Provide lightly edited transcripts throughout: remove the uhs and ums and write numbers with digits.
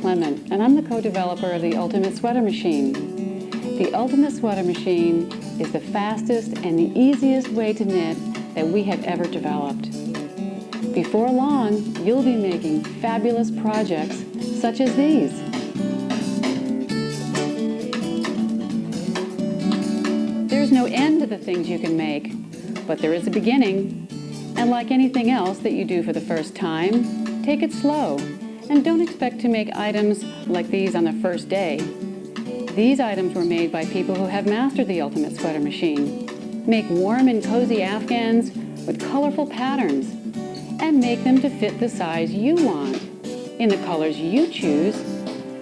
Clement, and I'm the co-developer of the Ultimate Sweater Machine. The Ultimate Sweater Machine is the fastest and the easiest way to knit that we have ever developed. Before long, you'll be making fabulous projects such as these. There's no end to the things you can make, but there is a beginning. And like anything else that you do for the first time, take it slow and don't expect to make items like these on the first day. These items were made by people who have mastered the Ultimate Sweater Machine. Make warm and cozy Afghans with colorful patterns and make them to fit the size you want, in the colors you choose,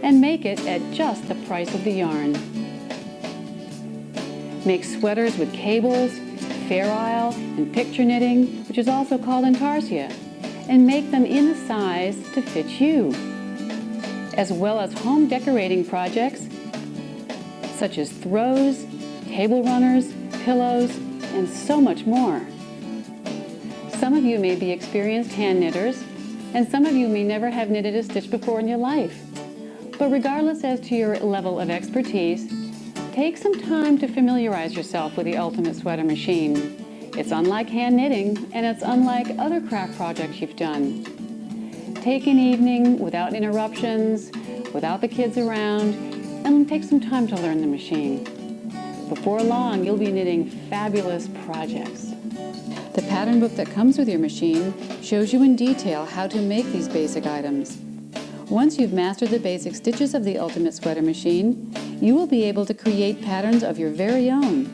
and make it at just the price of the yarn. Make sweaters with cables, Fair Isle, and picture knitting, which is also called Entarsia, and make them in the size to fit you, as well as home decorating projects such as throws, table runners, pillows, and so much more. Some of you may be experienced hand knitters, and some of you may never have knitted a stitch before in your life. But regardless as to your level of expertise, take some time to familiarize yourself with the Ultimate Sweater Machine. It's unlike hand knitting, and it's unlike other craft projects you've done. Take an evening without interruptions, without the kids around, and take some time to learn the machine. Before long, you'll be knitting fabulous projects. The pattern book that comes with your machine shows you in detail how to make these basic items. Once you've mastered the basic stitches of the Ultimate Sweater Machine, you will be able to create patterns of your very own.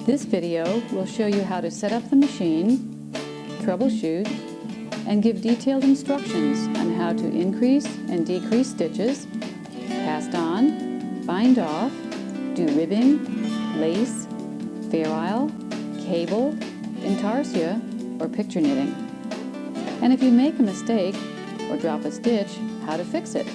This video will show you how to set up the machine, troubleshoot, and give detailed instructions on how to increase and decrease stitches, cast on, bind off, do ribbing, lace, Fair Isle, cable, Entarsia, or picture knitting. And if you make a mistake or drop a stitch, how to fix it.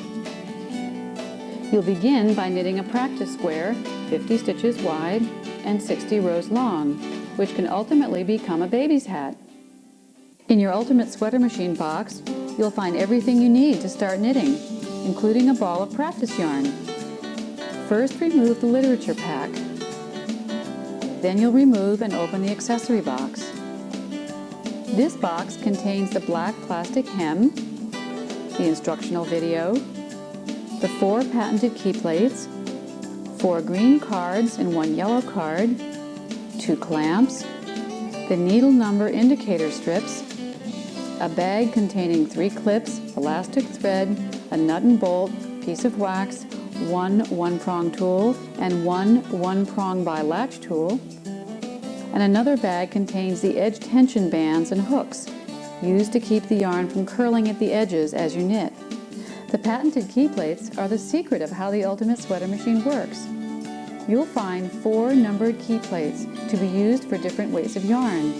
You'll begin by knitting a practice square 50 stitches wide and 60 rows long, which can ultimately become a baby's hat. In your Ultimate Sweater Machine box, you'll find everything you need to start knitting, including a ball of practice yarn. First, remove the literature pack. Then you'll remove and open the accessory box. This box contains the black plastic hem, the instructional video, the 4 patented key plates, 4 green cards and 1 yellow card, 2 clamps, the needle number indicator strips, a bag containing 3 clips, elastic thread, a nut and bolt, piece of wax, 1 one-prong tool, and 1 one-prong bi-latch tool. And another bag contains the edge tension bands and hooks, used to keep the yarn from curling at the edges as you knit. The patented key plates are the secret of how the Ultimate Sweater Machine works. You'll find 4 numbered key plates to be used for different weights of yarn.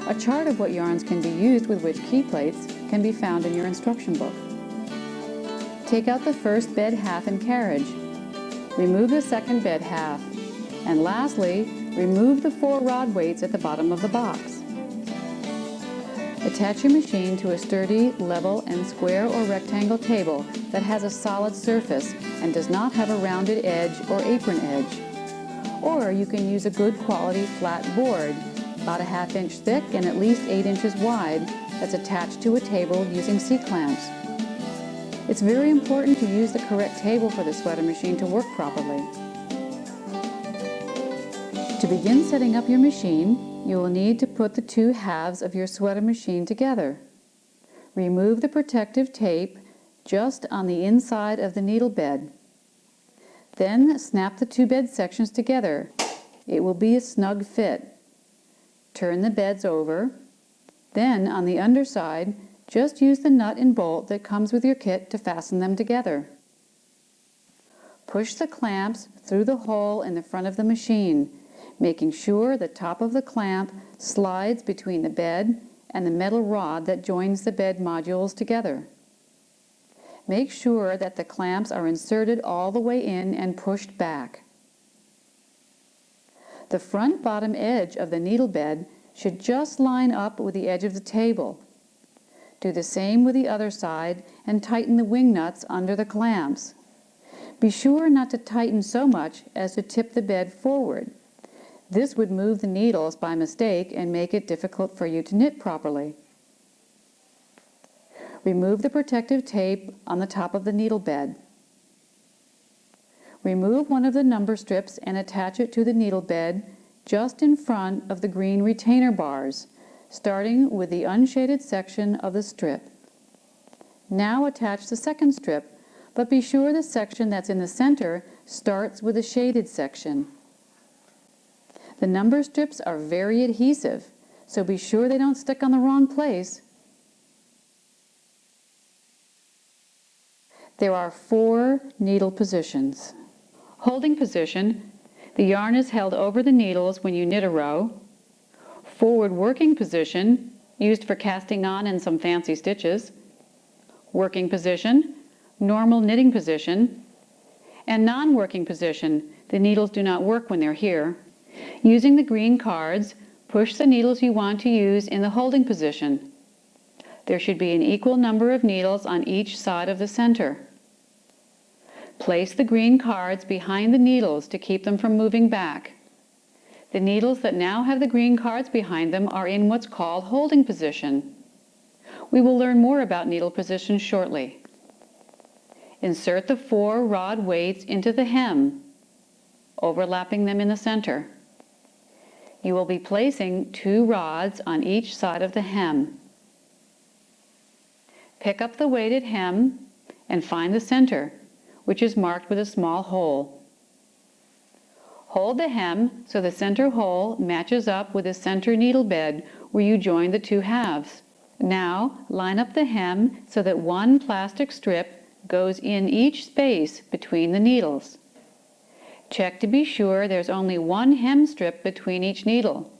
A chart of what yarns can be used with which key plates can be found in your instruction book. Take out the first bed half and carriage. Remove the second bed half. And lastly, remove the 4 rod weights at the bottom of the box. Attach your machine to a sturdy, level, and square or rectangle table that has a solid surface and does not have a rounded edge or apron edge. Or you can use a good quality flat board, about a 1/2 inch thick and at least 8 inches wide, that's attached to a table using C-clamps. It's very important to use the correct table for the sweater machine to work properly. To begin setting up your machine, you will need to put the 2 halves of your sweater machine together. Remove the protective tape just on the inside of the needle bed. Then snap the 2 bed sections together. It will be a snug fit. Turn the beds over. Then on the underside, just use the nut and bolt that comes with your kit to fasten them together. Push the clamps through the hole in the front of the machine, making sure the top of the clamp slides between the bed and the metal rod that joins the bed modules together. Make sure that the clamps are inserted all the way in and pushed back. The front bottom edge of the needle bed should just line up with the edge of the table. Do the same with the other side and tighten the wing nuts under the clamps. Be sure not to tighten so much as to tip the bed forward. This would move the needles by mistake and make it difficult for you to knit properly. Remove the protective tape on the top of the needle bed. Remove one of the number strips and attach it to the needle bed just in front of the green retainer bars, starting with the unshaded section of the strip. Now attach the second strip, but be sure the section that's in the center starts with the shaded section. The number strips are very adhesive, so be sure they don't stick on the wrong place. There are 4 needle positions. Holding position, the yarn is held over the needles when you knit a row. Forward working position, used for casting on and some fancy stitches. Working position, normal knitting position. And non-working position, the needles do not work when they're here. Using the green cards, push the needles you want to use in the holding position. There should be an equal number of needles on each side of the center. Place the green cards behind the needles to keep them from moving back. The needles that now have the green cards behind them are in what's called holding position. We will learn more about needle position shortly. Insert the 4 rod weights into the hem, overlapping them in the center. You will be placing 2 rods on each side of the hem. Pick up the weighted hem and find the center, which is marked with a small hole. Hold the hem so the center hole matches up with the center needle bed where you join the 2 halves. Now line up the hem so that 1 plastic strip goes in each space between the needles. Check to be sure there's only 1 hem strip between each needle.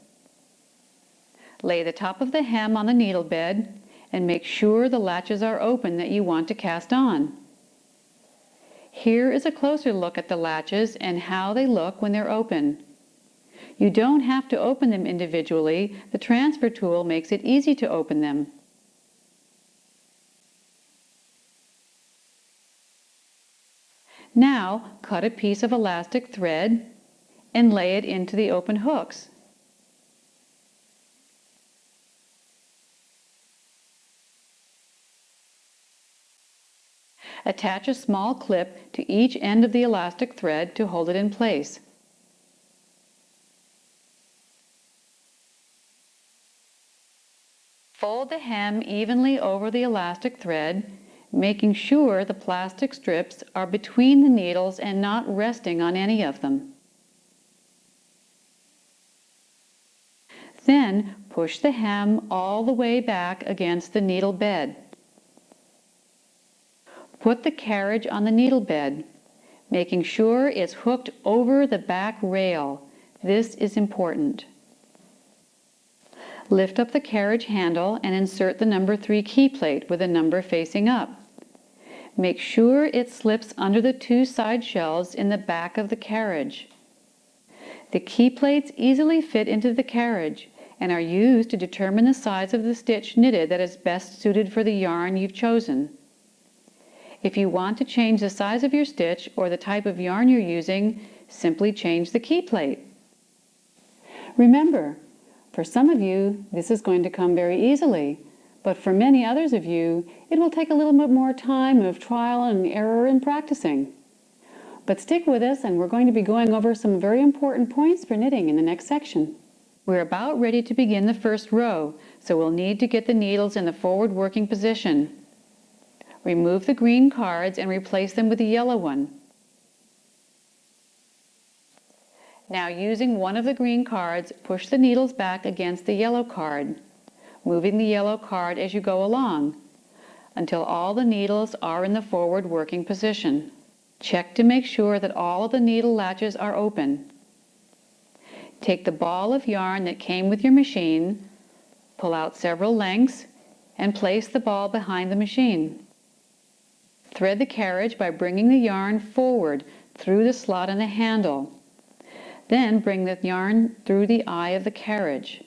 Lay the top of the hem on the needle bed and make sure the latches are open that you want to cast on. Here is a closer look at the latches and how they look when they're open. You don't have to open them individually. The transfer tool makes it easy to open them. Now cut a piece of elastic thread and lay it into the open hooks. Attach a small clip to each end of the elastic thread to hold it in place. Fold the hem evenly over the elastic thread, making sure the plastic strips are between the needles and not resting on any of them. Then push the hem all the way back against the needle bed. Put the carriage on the needle bed, making sure it's hooked over the back rail. This is important. Lift up the carriage handle and insert the number 3 key plate with the number facing up. Make sure it slips under the 2 side shelves in the back of the carriage. The key plates easily fit into the carriage and are used to determine the size of the stitch knitted that is best suited for the yarn you've chosen. If you want to change the size of your stitch or the type of yarn you're using, simply change the key plate. Remember, for some of you, this is going to come very easily, but for many others of you, it will take a little bit more time of trial and error and practicing. But stick with us, and we're going to be going over some very important points for knitting in the next section. We're about ready to begin the first row, so we'll need to get the needles in the forward working position. Remove the green cards and replace them with the yellow one. Now, using one of the green cards, push the needles back against the yellow card, moving the yellow card as you go along, until all the needles are in the forward working position. Check to make sure that all of the needle latches are open. Take the ball of yarn that came with your machine, pull out several lengths, and place the ball behind the machine. Thread the carriage by bringing the yarn forward through the slot in the handle. Then bring the yarn through the eye of the carriage.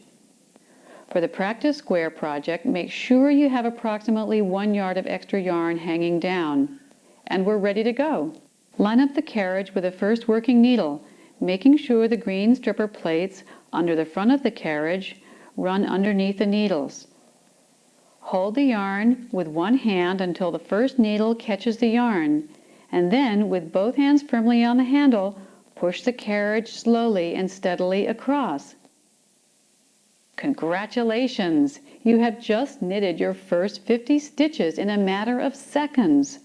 For the practice square project, make sure you have approximately 1 yard of extra yarn hanging down. And we're ready to go. Line up the carriage with the first working needle, making sure the green stripper plates under the front of the carriage run underneath the needles. Hold the yarn with one hand until the first needle catches the yarn, and then with both hands firmly on the handle, push the carriage slowly and steadily across. Congratulations! You have just knitted your first 50 stitches in a matter of seconds.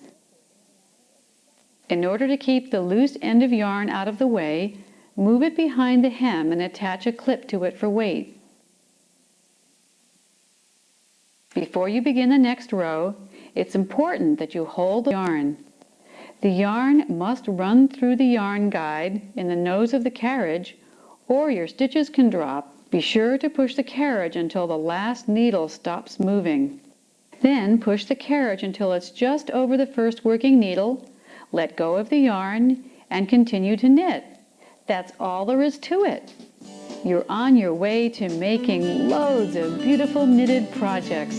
In order to keep the loose end of yarn out of the way, move it behind the hem and attach a clip to it for weight. Before you begin the next row, it's important that you hold the yarn. The yarn must run through the yarn guide in the nose of the carriage, or your stitches can drop. Be sure to push the carriage until the last needle stops moving. Then push the carriage until it's just over the first working needle, let go of the yarn, and continue to knit. That's all there is to it. You're on your way to making loads of beautiful knitted projects.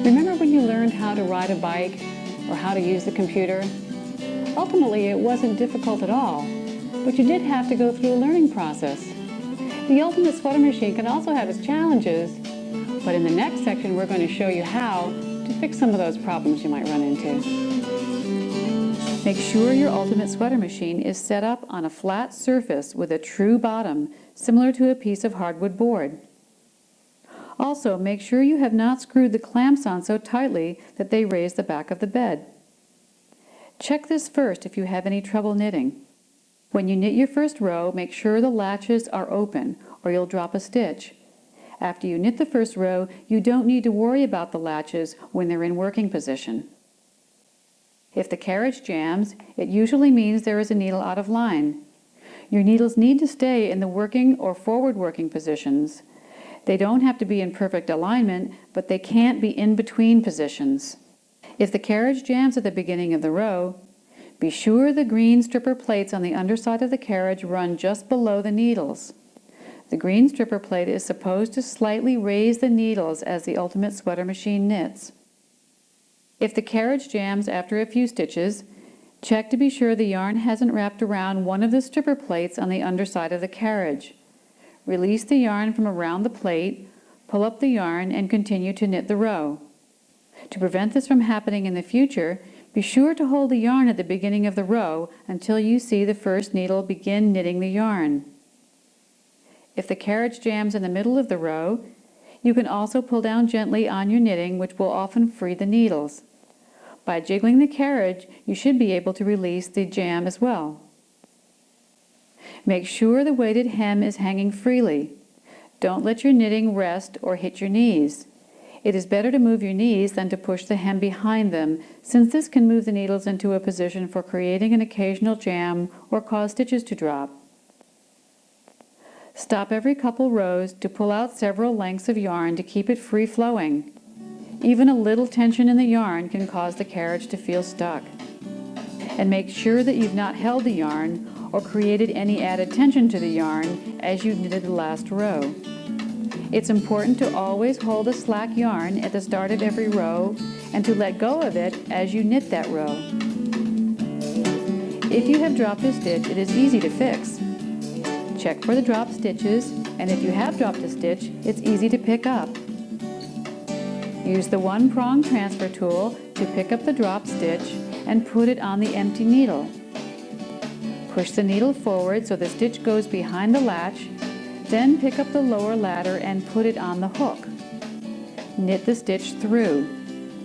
Remember when you learned how to ride a bike or how to use the computer? Ultimately, it wasn't difficult at all, but you did have to go through a learning process. The ultimate sweater machine can also have its challenges, but in the next section we're going to show you how to fix some of those problems you might run into. Make sure your ultimate sweater machine is set up on a flat surface with a true bottom, similar to a piece of hardwood board. Also, make sure you have not screwed the clamps on so tightly that they raise the back of the bed. Check this first if you have any trouble knitting. When you knit your first row, make sure the latches are open or you'll drop a stitch. After you knit the first row, you don't need to worry about the latches when they're in working position. If the carriage jams, it usually means there is a needle out of line. Your needles need to stay in the working or forward working positions. They don't have to be in perfect alignment, but they can't be in between positions. If the carriage jams at the beginning of the row, be sure the green stripper plates on the underside of the carriage run just below the needles. The green stripper plate is supposed to slightly raise the needles as the ultimate sweater machine knits. If the carriage jams after a few stitches, check to be sure the yarn hasn't wrapped around one of the stripper plates on the underside of the carriage. Release the yarn from around the plate, pull up the yarn, and continue to knit the row. To prevent this from happening in the future, be sure to hold the yarn at the beginning of the row until you see the first needle begin knitting the yarn. If the carriage jams in the middle of the row, you can also pull down gently on your knitting, which will often free the needles. By jiggling the carriage, you should be able to release the jam as well. Make sure the weighted hem is hanging freely. Don't let your knitting rest or hit your knees. It is better to move your knees than to push the hem behind them, since this can move the needles into a position for creating an occasional jam or cause stitches to drop. Stop every couple rows to pull out several lengths of yarn to keep it free flowing. Even a little tension in the yarn can cause the carriage to feel stuck. And make sure that you've not held the yarn or created any added tension to the yarn as you knitted the last row. It's important to always hold a slack yarn at the start of every row and to let go of it as you knit that row. If you have dropped a stitch, it is easy to fix. Check for the dropped stitches, and if you have dropped a stitch, it's easy to pick up. Use the one-prong transfer tool to pick up the dropped stitch and put it on the empty needle. Push the needle forward so the stitch goes behind the latch, then pick up the lower ladder and put it on the hook. Knit the stitch through.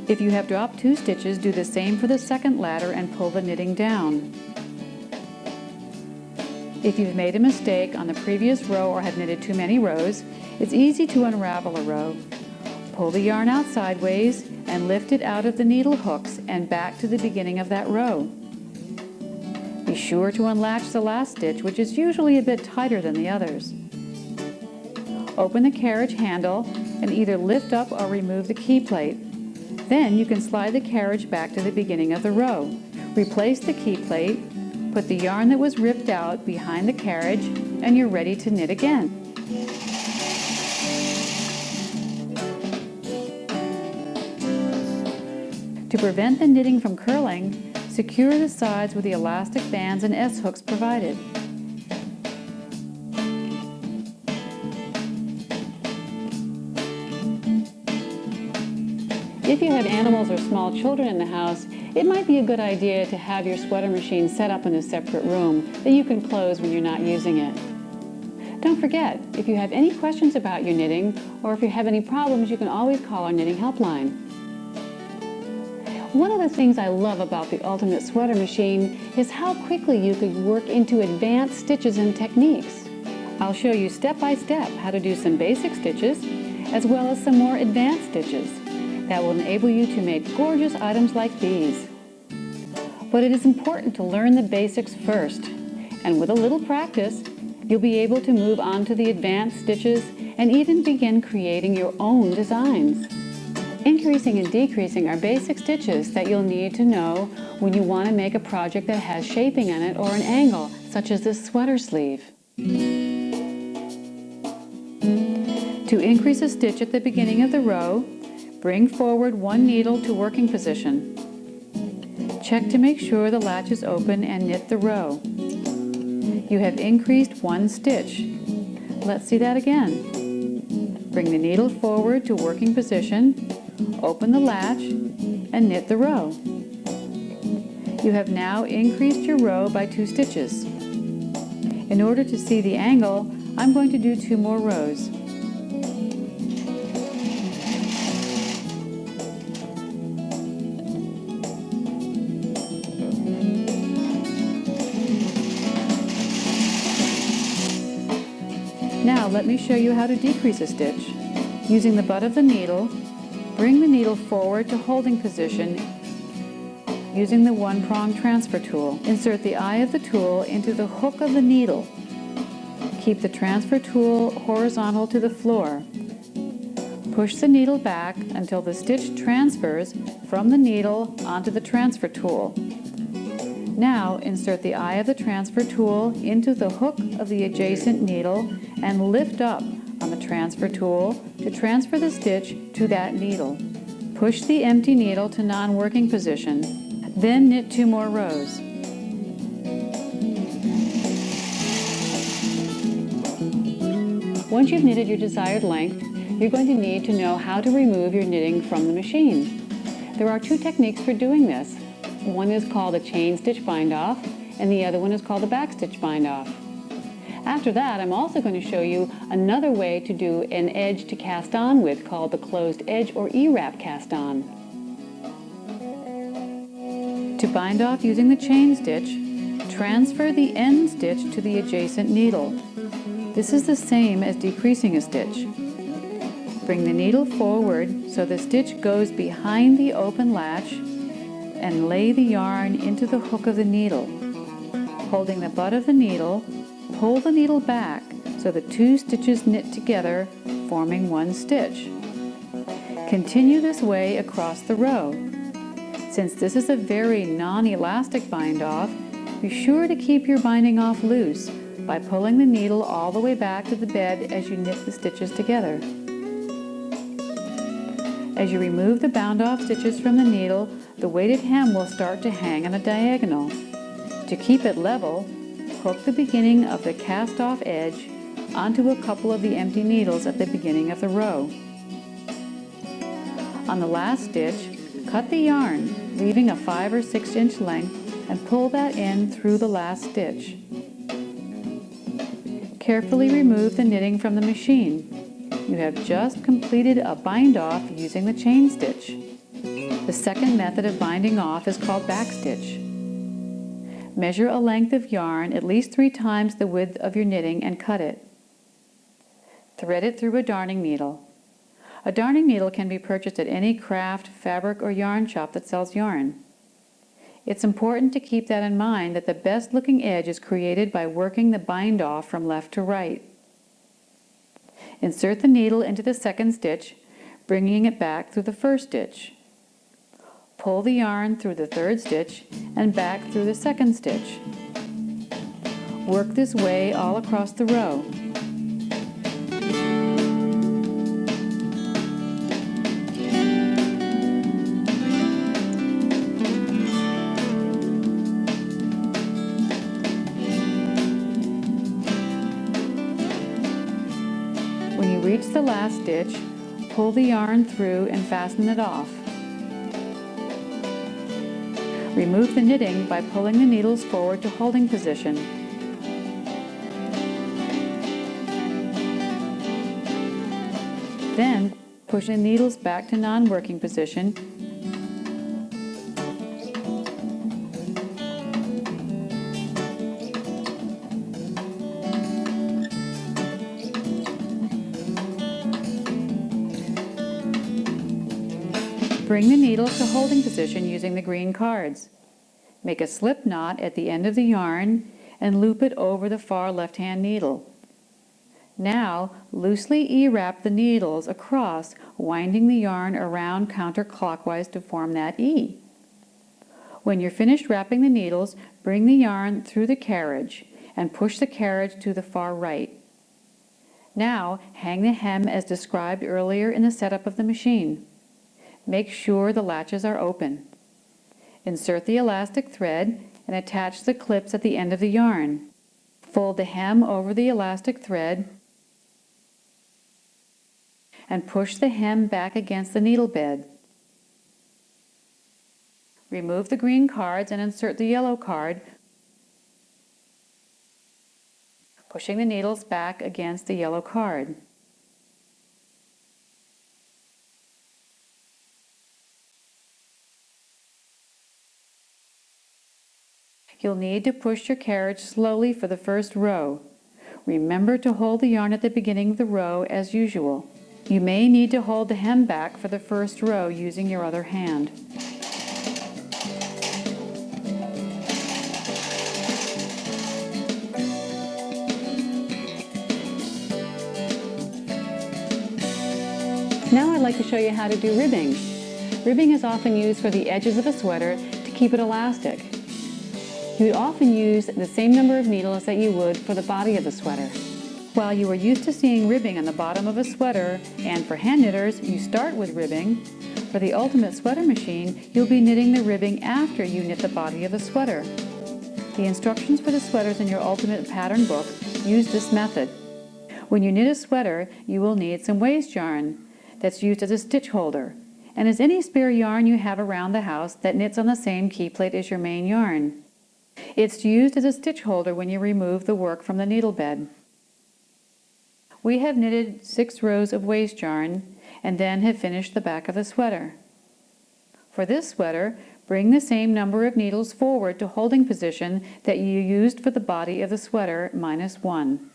If you have dropped 2 stitches, do the same for the second ladder and pull the knitting down. If you've made a mistake on the previous row or have knitted too many rows, it's easy to unravel a row. Pull the yarn out sideways and lift it out of the needle hooks and back to the beginning of that row. Be sure to unlatch the last stitch, which is usually a bit tighter than the others. Open the carriage handle and either lift up or remove the key plate. Then you can slide the carriage back to the beginning of the row. Replace the key plate, put the yarn that was ripped out behind the carriage, and you're ready to knit again. To prevent the knitting from curling, secure the sides with the elastic bands and S-hooks provided. If you have animals or small children in the house, it might be a good idea to have your sweater machine set up in a separate room that you can close when you're not using it. Don't forget, if you have any questions about your knitting, or if you have any problems, you can always call our knitting helpline. One of the things I love about the Ultimate Sweater Machine is how quickly you can work into advanced stitches and techniques. I'll show you step by step how to do some basic stitches, as well as some more advanced stitches that will enable you to make gorgeous items like these. But it is important to learn the basics first, and with a little practice, you'll be able to move on to the advanced stitches and even begin creating your own designs. Increasing and decreasing are basic stitches that you'll need to know when you want to make a project that has shaping on it or an angle, such as this sweater sleeve. To increase a stitch at the beginning of the row, bring forward one needle to working position. Check to make sure the latch is open and knit the row. You have increased one stitch. Let's see that again. Bring the needle forward to working position, open the latch, and knit the row. You have now increased your row by 2 stitches. In order to see the angle, I'm going to do 2 more rows. Now let me show you how to decrease a stitch. Using the butt of the needle, bring the needle forward to holding position using the one-prong transfer tool. Insert the eye of the tool into the hook of the needle. Keep the transfer tool horizontal to the floor. Push the needle back until the stitch transfers from the needle onto the transfer tool. Now insert the eye of the transfer tool into the hook of the adjacent needle and lift up on the transfer tool to transfer the stitch to that needle. Push the empty needle to non-working position, then knit 2 more rows. Once you've knitted your desired length, you're going to need to know how to remove your knitting from the machine. There are 2 techniques for doing this. One is called a chain stitch bind off, and the other one is called a back stitch bind off. After that, I'm also going to show you another way to do an edge to cast on with, called the closed edge or E-wrap cast on. To bind off using the chain stitch, transfer the end stitch to the adjacent needle. This is the same as decreasing a stitch. Bring the needle forward so the stitch goes behind the open latch and lay the yarn into the hook of the needle. Holding the butt of the needle, pull the needle back so the 2 stitches knit together, forming 1 stitch. Continue this way across the row. Since this is a very non-elastic bind-off, be sure to keep your binding off loose by pulling the needle all the way back to the bed as you knit the stitches together. As you remove the bound-off stitches from the needle, the weighted hem will start to hang on a diagonal. To keep it level, hook the beginning of the cast-off edge onto a couple of the empty needles at the beginning of the row. On the last stitch, cut the yarn, leaving a 5 or 6 inch length, and pull that in through the last stitch. Carefully remove the knitting from the machine. You have just completed a bind-off using the chain stitch. The second method of binding off is called back stitch. Measure a length of yarn at least 3 times the width of your knitting and cut it. Thread it through a darning needle. A darning needle can be purchased at any craft, fabric, or yarn shop that sells yarn. It's important to keep that in mind, that the best looking edge is created by working the bind off from left to right. Insert the needle into the second stitch, bringing it back through the first stitch. Pull the yarn through the third stitch and back through the second stitch. Work this way all across the row. reach the last stitch, pull the yarn through and fasten it off. Remove the knitting by pulling the needles forward to holding position. Then, push the needles back to non-working position. Bring the needles to holding position using the green cards. Make a slip knot at the end of the yarn and loop it over the far left-hand needle. Now, loosely E-wrap the needles across, winding the yarn around counterclockwise to form that E. When you're finished wrapping the needles, bring the yarn through the carriage and push the carriage to the far right. Now, hang the hem as described earlier in the setup of the machine. Make sure the latches are open. Insert the elastic thread and attach the clips at the end of the yarn. Fold the hem over the elastic thread and push the hem back against the needle bed. Remove the green cards and insert the yellow card, pushing the needles back against the yellow card. You'll need to push your carriage slowly for the first row. Remember to hold the yarn at the beginning of the row as usual. You may need to hold the hem back for the first row using your other hand. Now I'd like to show you how to do ribbing. Ribbing is often used for the edges of a sweater to keep it elastic. You would often use the same number of needles that you would for the body of the sweater. While you are used to seeing ribbing on the bottom of a sweater, and for hand knitters, you start with ribbing, for the Ultimate Sweater Machine, you'll be knitting the ribbing after you knit the body of the sweater. The instructions for the sweaters in your Ultimate Pattern book use this method. When you knit a sweater, you will need some waste yarn that's used as a stitch holder, and as any spare yarn you have around the house that knits on the same key plate as your main yarn. It's used as a stitch holder when you remove the work from the needle bed. We have knitted 6 rows of waste yarn and then have finished the back of the sweater. For this sweater, bring the same number of needles forward to holding position that you used for the body of the sweater -1.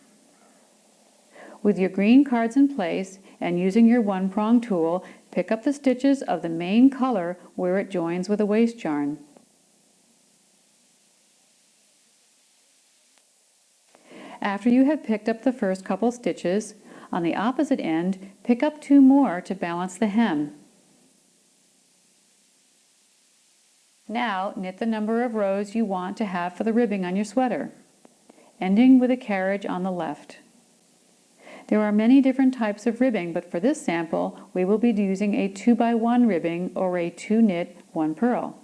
With your green cards in place and using your one-prong tool, pick up the stitches of the main color where it joins with the waste yarn. After you have picked up the first couple stitches, on the opposite end, pick up 2 more to balance the hem. Now, knit the number of rows you want to have for the ribbing on your sweater, ending with a carriage on the left. There are many different types of ribbing, but for this sample, we will be using a 2x1 ribbing or a 2 knit, 1 purl.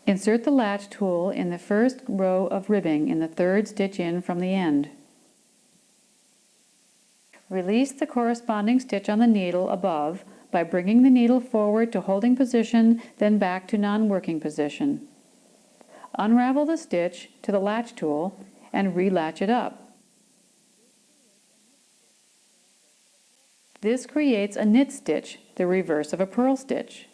Insert the latch tool in the first row of ribbing in the 3rd stitch in from the end. Release the corresponding stitch on the needle above by bringing the needle forward to holding position, then back to non-working position. Unravel the stitch to the latch tool and relatch it up. This creates a knit stitch, the reverse of a purl stitch.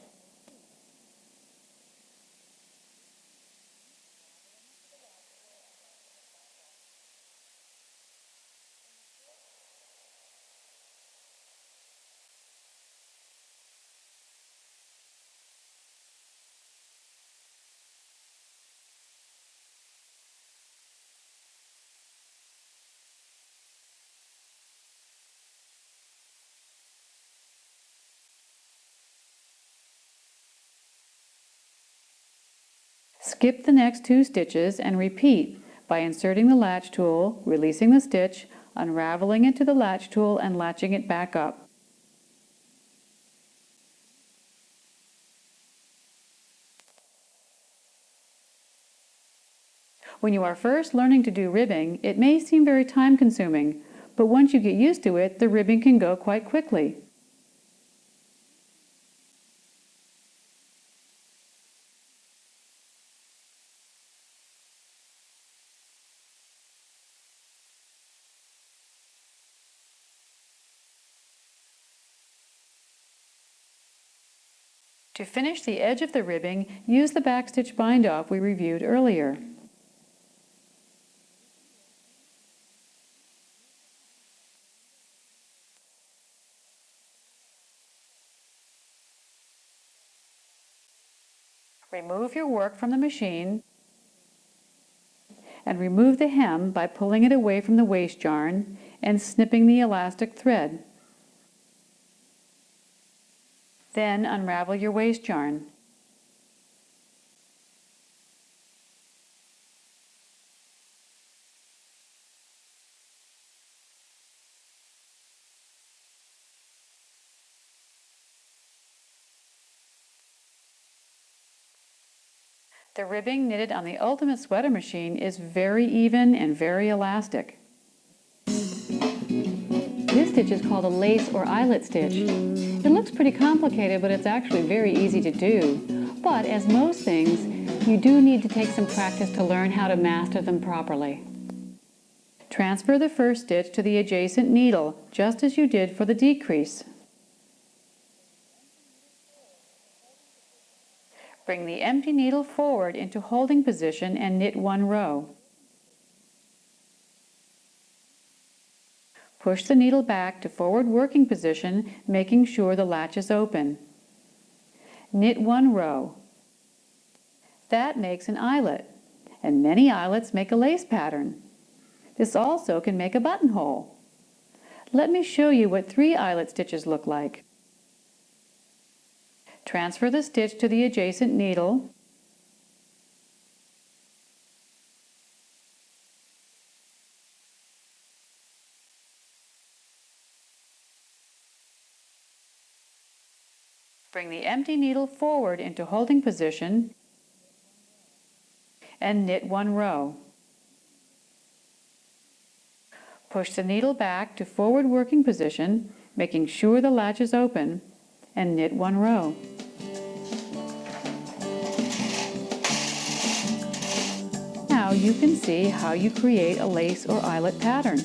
Skip the next 2 stitches and repeat by inserting the latch tool, releasing the stitch, unraveling it to the latch tool and latching it back up. When you are first learning to do ribbing, it may seem very time-consuming, but once you get used to it, the ribbing can go quite quickly. To finish the edge of the ribbing, use the backstitch bind-off we reviewed earlier. Remove your work from the machine and remove the hem by pulling it away from the waste yarn and snipping the elastic thread. Then unravel your waste yarn. The ribbing knitted on the Ultimate Sweater machine is very even and very elastic. This stitch is called a lace or eyelet stitch. It looks pretty complicated, but it's actually very easy to do. But as most things, you do need to take some practice to learn how to master them properly. Transfer the first stitch to the adjacent needle, just as you did for the decrease. Bring the empty needle forward into holding position and knit one row. Push the needle back to forward working position, making sure the latch is open. Knit one row. That makes an eyelet, and many eyelets make a lace pattern. This also can make a buttonhole. Let me show you what 3 eyelet stitches look like. Transfer the stitch to the adjacent needle. Bring the empty needle forward into holding position and knit one row. Push the needle back to forward working position, making sure the latch is open, and knit one row. Now you can see how you create a lace or eyelet pattern.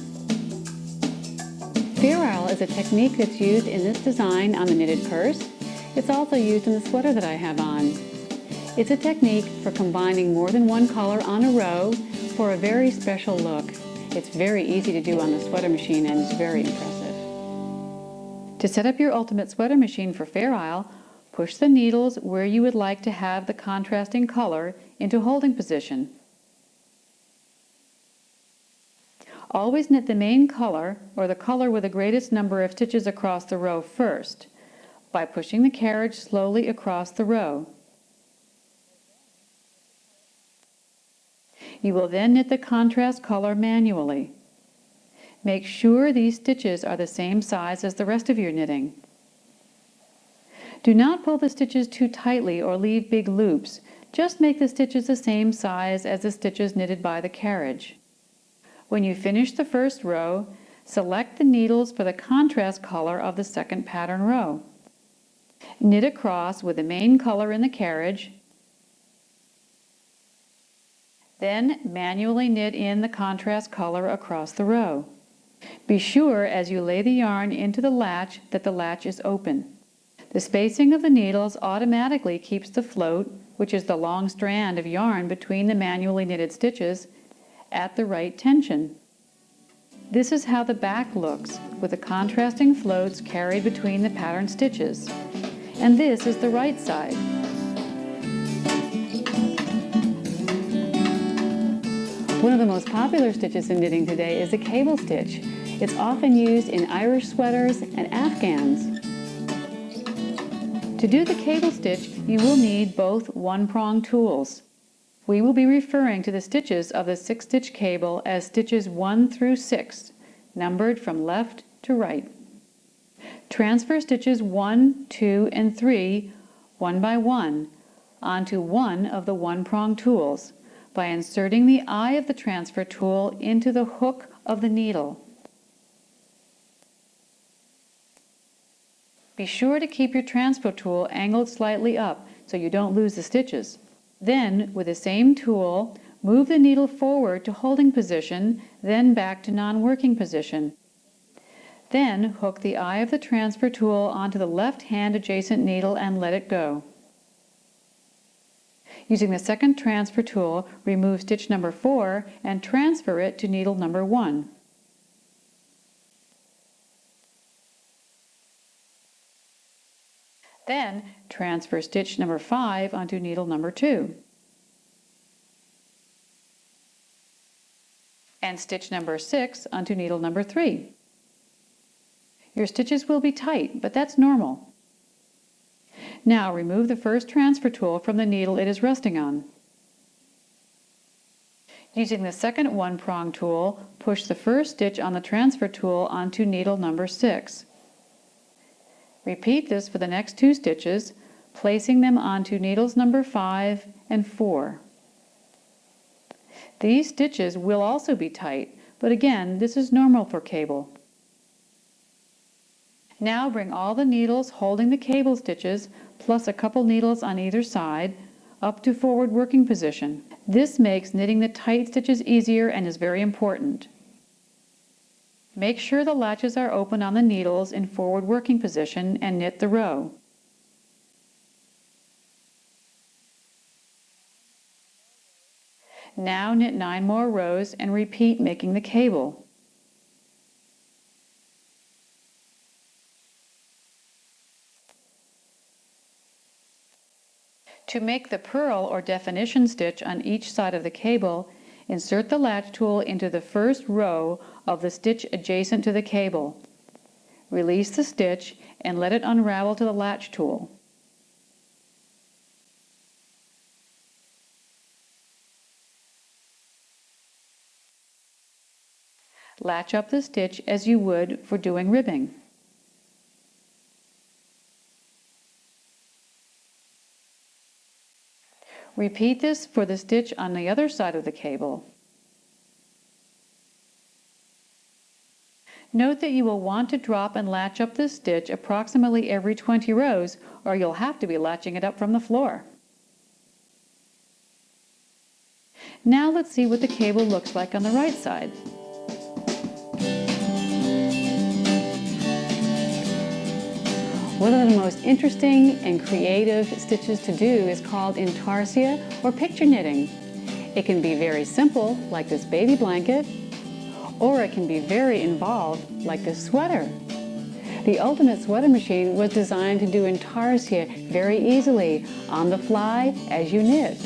Ferrule is a technique that's used in this design on the knitted purse. It's also used in the sweater that I have on. It's a technique for combining more than one color on a row for a very special look. It's very easy to do on the sweater machine and it's very impressive. To set up your Ultimate Sweater machine for Ferrule, push the needles where you would like to have the contrasting color into holding position. Always knit the main color, or the color with the greatest number of stitches across the row first, by pushing the carriage slowly across the row. You will then knit the contrast color manually. Make sure these stitches are the same size as the rest of your knitting. Do not pull the stitches too tightly or leave big loops. Just make the stitches the same size as the stitches knitted by the carriage. When you finish the first row, select the needles for the contrast color of the second pattern row. Knit across with the main color in the carriage, then manually knit in the contrast color across the row. Be sure as you lay the yarn into the latch that the latch is open. The spacing of the needles automatically keeps the float, which is the long strand of yarn between the manually knitted stitches, at the right tension. This is how the back looks, with the contrasting floats carried between the pattern stitches. And this is the right side. One of the most popular stitches in knitting today is the cable stitch. It's often used in Irish sweaters and Afghans. To do the cable stitch, you will need both one-prong tools. We will be referring to the stitches of the 6-stitch cable as stitches 1 through 6, numbered from left to right. Transfer stitches 1, 2, and 3, one by one, onto one of the one-prong tools by inserting the eye of the transfer tool into the hook of the needle. Be sure to keep your transfer tool angled slightly up so you don't lose the stitches. Then, with the same tool, move the needle forward to holding position, then back to non-working position. Then, hook the eye of the transfer tool onto the left hand adjacent needle and let it go. Using the second transfer tool, remove stitch number 4 and transfer it to needle number 1. Then, transfer stitch number 5 onto needle number 2. And stitch number 6 onto needle number 3. Your stitches will be tight, but that's normal. Now remove the first transfer tool from the needle it is resting on. Using the second one-prong tool, push the first stitch on the transfer tool onto needle number 6. Repeat this for the next 2 stitches, placing them onto needles number 5 and 4. These stitches will also be tight, but again, this is normal for cable. Now bring all the needles holding the cable stitches, plus a couple needles on either side, up to forward working position. This makes knitting the tight stitches easier and is very important. Make sure the latches are open on the needles in forward working position and knit the row. Now knit 9 more rows and repeat making the cable. To make the purl or definition stitch on each side of the cable, insert the latch tool into the first row of the stitch adjacent to the cable. Release the stitch and let it unravel to the latch tool. Latch up the stitch as you would for doing ribbing. Repeat this for the stitch on the other side of the cable. Note that you will want to drop and latch up this stitch approximately every 20 rows, or you'll have to be latching it up from the floor. Now let's see what the cable looks like on the right side. One of the most interesting and creative stitches to do is called Entarsia or picture knitting. It can be very simple, like this baby blanket, or it can be very involved, like this sweater. The ultimate sweater machine was designed to do Entarsia very easily, on the fly, as you knit.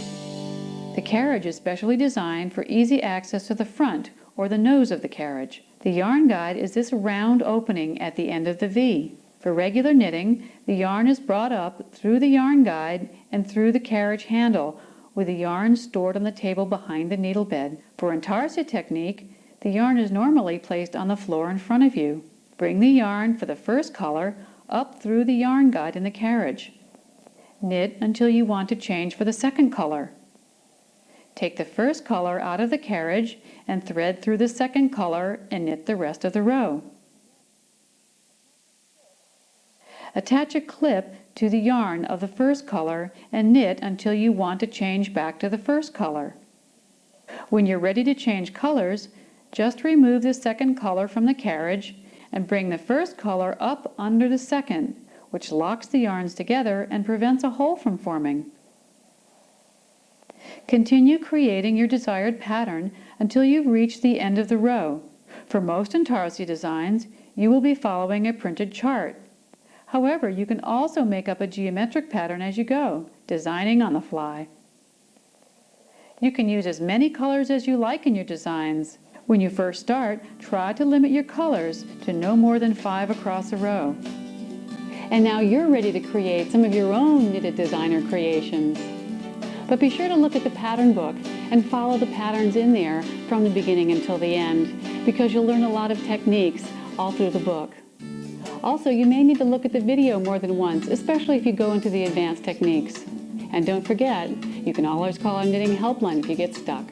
The carriage is specially designed for easy access to the front, or the nose of the carriage. The yarn guide is this round opening at the end of the V. For regular knitting, the yarn is brought up through the yarn guide and through the carriage handle, with the yarn stored on the table behind the needle bed. For Entarsia technique, the yarn is normally placed on the floor in front of you. Bring the yarn for the first color up through the yarn guide in the carriage. Knit until you want to change for the second color. Take the first color out of the carriage and thread through the second color and knit the rest of the row. Attach a clip to the yarn of the first color and knit until you want to change back to the first color. When you're ready to change colors, just remove the second color from the carriage and bring the first color up under the second, which locks the yarns together and prevents a hole from forming. Continue creating your desired pattern until you've reached the end of the row. For most Entarsia designs, you will be following a printed chart. However, you can also make up a geometric pattern as you go, designing on the fly. You can use as many colors as you like in your designs. When you first start, try to limit your colors to no more than 5 across a row. And now you're ready to create some of your own knitted designer creations. But be sure to look at the pattern book and follow the patterns in there from the beginning until the end, because you'll learn a lot of techniques all through the book. Also, you may need to look at the video more than once, especially if you go into the advanced techniques. And don't forget, you can always call our knitting helpline if you get stuck.